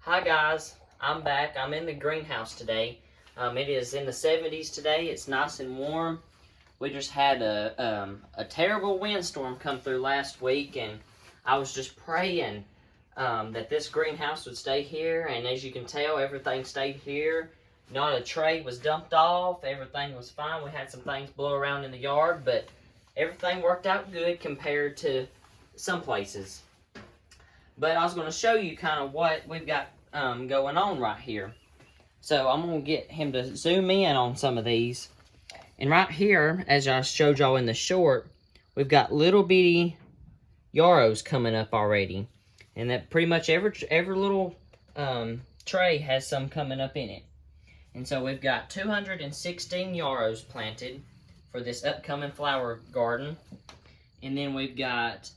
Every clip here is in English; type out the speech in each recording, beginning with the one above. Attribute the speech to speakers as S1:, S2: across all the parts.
S1: Hi guys, I'm back. I'm in the greenhouse today. It is in the 70s today. It's nice and warm. We just had a terrible windstorm come through last week, and I was just praying that this greenhouse would stay here. And as you can tell, everything stayed here. Not a tray was dumped off. Everything was fine. We had some things blow around in the yard, but everything worked out good compared to some places. But I was going to show you kind of what we've got going on right here. So I'm going to get him to zoom in on some of these. And right here, as I showed y'all in the short, we've got little bitty yarrows coming up already. And that pretty much every little tray has some coming up in it. And so we've got 216 yarrows planted for this upcoming flower garden. And then we've got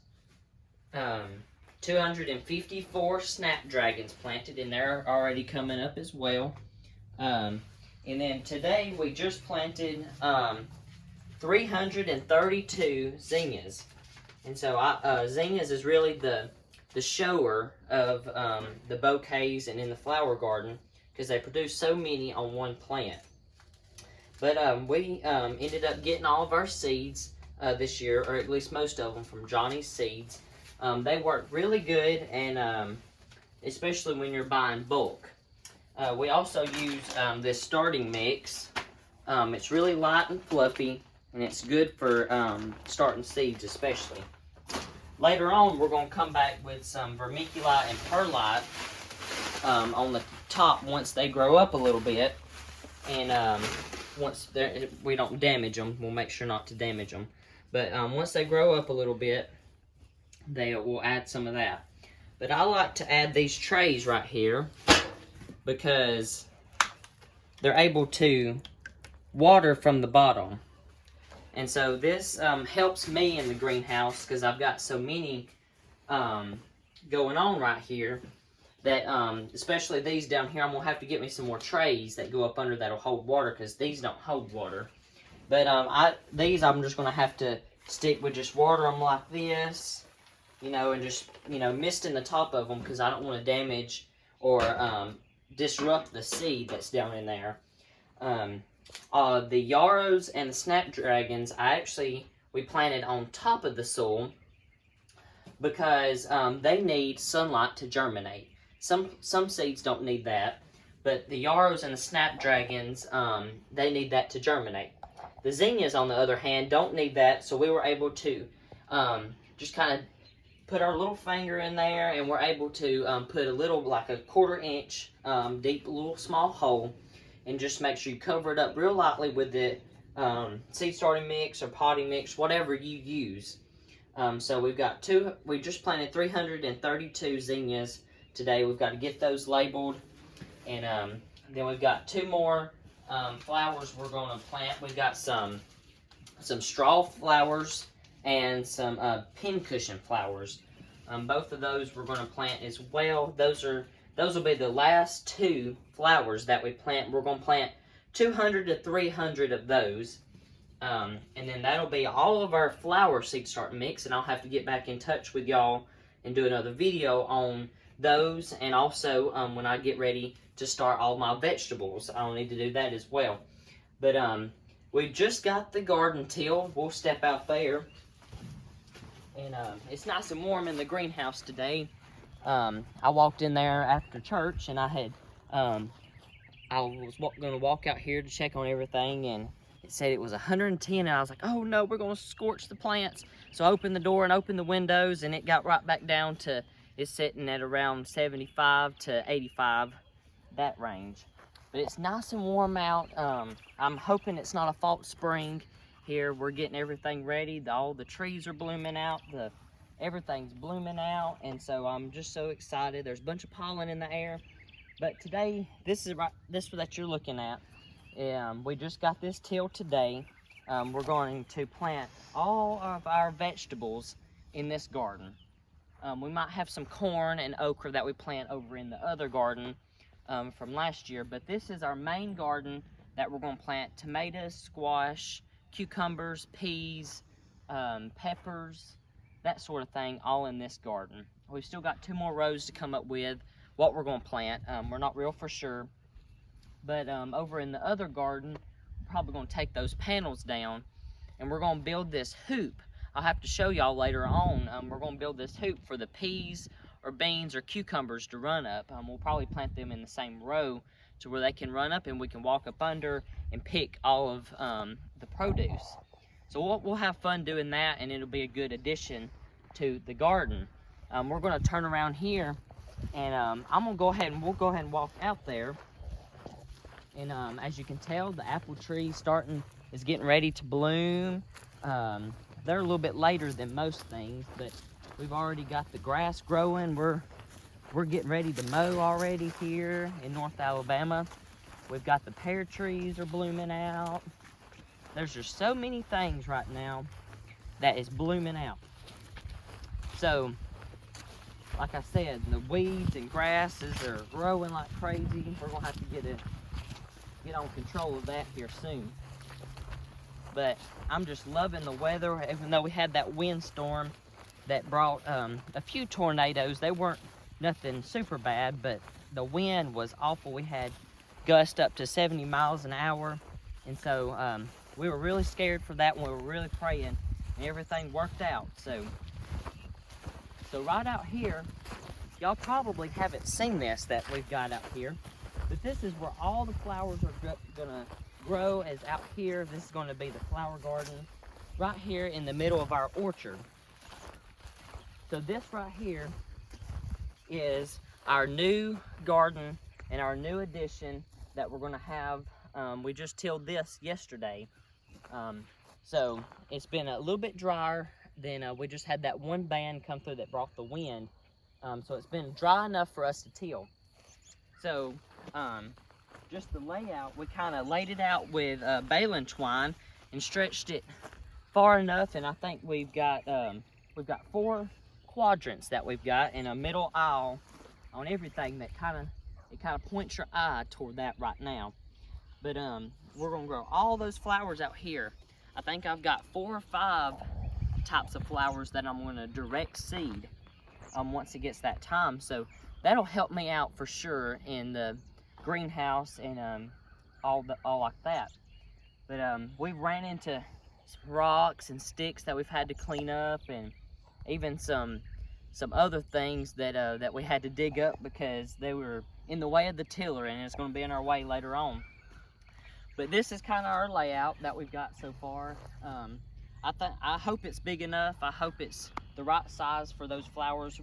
S1: 254 snapdragons planted, and they're already coming up as well. And then today we just planted 332 zinnias. And so zinnias is really the shower of the bouquets and in the flower garden, because they produce so many on one plant. But we ended up getting all of our seeds this year, or at least most of them, from Johnny's Seeds. They work really good, and especially when you're buying bulk. We also use this starting mix. It's really light and fluffy, and it's good for starting seeds especially. Later on, we're going to come back with some vermiculite and perlite on the top once they grow up a little bit. And once we don't damage them, we'll make sure not to damage them. But once they grow up a little bit, they will add some of that. But I like to add these trays right here because they're able to water from the bottom. And so this helps me in the greenhouse because I've got so many going on right here that especially these down here, I'm going to have to get me some more trays that go up under that'll hold water, because these don't hold water. But these I'm just going to have to stick with, just water them like this, and just, mist in the top of them, because I don't want to damage or disrupt the seed that's down in there. The yarrows and the snapdragons, we planted on top of the soil because they need sunlight to germinate. Some seeds don't need that, but the yarrows and the snapdragons, they need that to germinate. The zinnias, on the other hand, don't need that, so we were able to just kind of put our little finger in there, and we're able to put a little, like a 1/4 inch deep, little small hole, and just make sure you cover it up real lightly with the seed starting mix or potting mix, whatever you use. So we just planted 332 zinnias today. We've got to get those labeled, and then we've got 2 more flowers we're going to plant. We've got some straw flowers and some pincushion flowers. Both of those we're going to plant as well. Those will be the last 2 flowers that we plant. We're going to plant 200 to 300 of those. And then that'll be all of our flower seed starting mix, and I'll have to get back in touch with y'all and do another video on those, and also when I get ready to start all my vegetables, I'll need to do that as well. But we just got the garden tilled. We'll step out there, and it's nice and warm in the greenhouse today. I walked in there after church, and I was going to walk out here to check on everything, and it said it was 110, and I was like, oh no, we're going to scorch the plants. So I opened the door and opened the windows, and it got right back down to, it's sitting at around 75 to 85, that range. But it's nice and warm out. I'm hoping it's not a false spring here. We're getting everything ready. All the trees are blooming out. Everything's blooming out, and so I'm just so excited. There's a bunch of pollen in the air. But today, this that you're looking at, we just got this tilled today. We're going to plant all of our vegetables in this garden. We might have some corn and okra that we plant over in the other garden from last year, but this is our main garden that we're going to plant tomatoes, squash, cucumbers, peas, peppers, that sort of thing, all in this garden. We've still got 2 more rows to come up with. what we're going to plant. We're not real for sure. But over in the other garden, we're probably going to take those panels down, and we're going to build this hoop. I'll have to show y'all later on. We're going to build this hoop for the peas or beans or cucumbers to run up. We'll probably plant them in the same row to where they can run up and we can walk up under and pick all of the produce. So we'll have fun doing that, and it'll be a good addition to the garden. We're going to turn around here, and I'm going to go ahead and we'll go ahead and walk out there. And as you can tell, the apple tree is getting ready to bloom. They're a little bit later than most things, but we've already got the grass growing. We're getting ready to mow already here in North Alabama. We've got the pear trees are blooming out. There's just so many things right now that is blooming out. So, like I said, the weeds and grasses are growing like crazy. We're gonna have to get on control of that here soon. But I'm just loving the weather, even though we had that windstorm that brought a few tornadoes. They weren't nothing super bad, but the wind was awful. We had gusts up to 70 miles an hour, and so we were really scared for that one. We were really praying, and everything worked out. So right out here, y'all probably haven't seen this that we've got out here, but this is where all the flowers are gonna grow. Is out here. This is going to be the flower garden right here in the middle of our orchard. So this right here is our new garden and our new addition that we're going to have. We just tilled this yesterday, so it's been a little bit drier than we just had that one band come through that brought the wind, so it's been dry enough for us to till. So just the layout, we kind of laid it out with baling twine and stretched it far enough, and I think we've got 4 quadrants that we've got in a middle aisle on everything that kind of points your eye toward that right now. But we're gonna grow all those flowers out here. I think I've got 4 or 5 types of flowers that I'm gonna direct seed once it gets that time. So that'll help me out for sure in the greenhouse and all like that. But we've ran into some rocks and sticks that we've had to clean up, and even some other things that we had to dig up because they were in the way of the tiller, and it's going to be in our way later on. But this is kind of our layout that we've got so far. I hope it's big enough. I hope it's the right size for those flowers.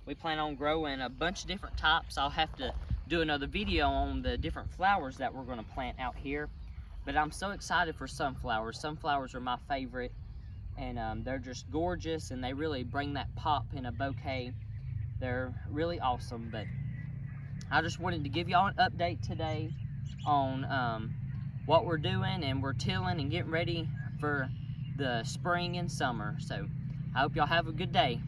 S1: We plan on growing a bunch of different types. I'll have to do another video on the different flowers that we're going to plant out here. But I'm so excited for sunflowers. Sunflowers are my favorite, and they're just gorgeous, and they really bring that pop in a bouquet. They're really awesome. But I just wanted to give y'all an update today on what we're doing, and we're tilling and getting ready for the spring and summer. So I hope y'all have a good day.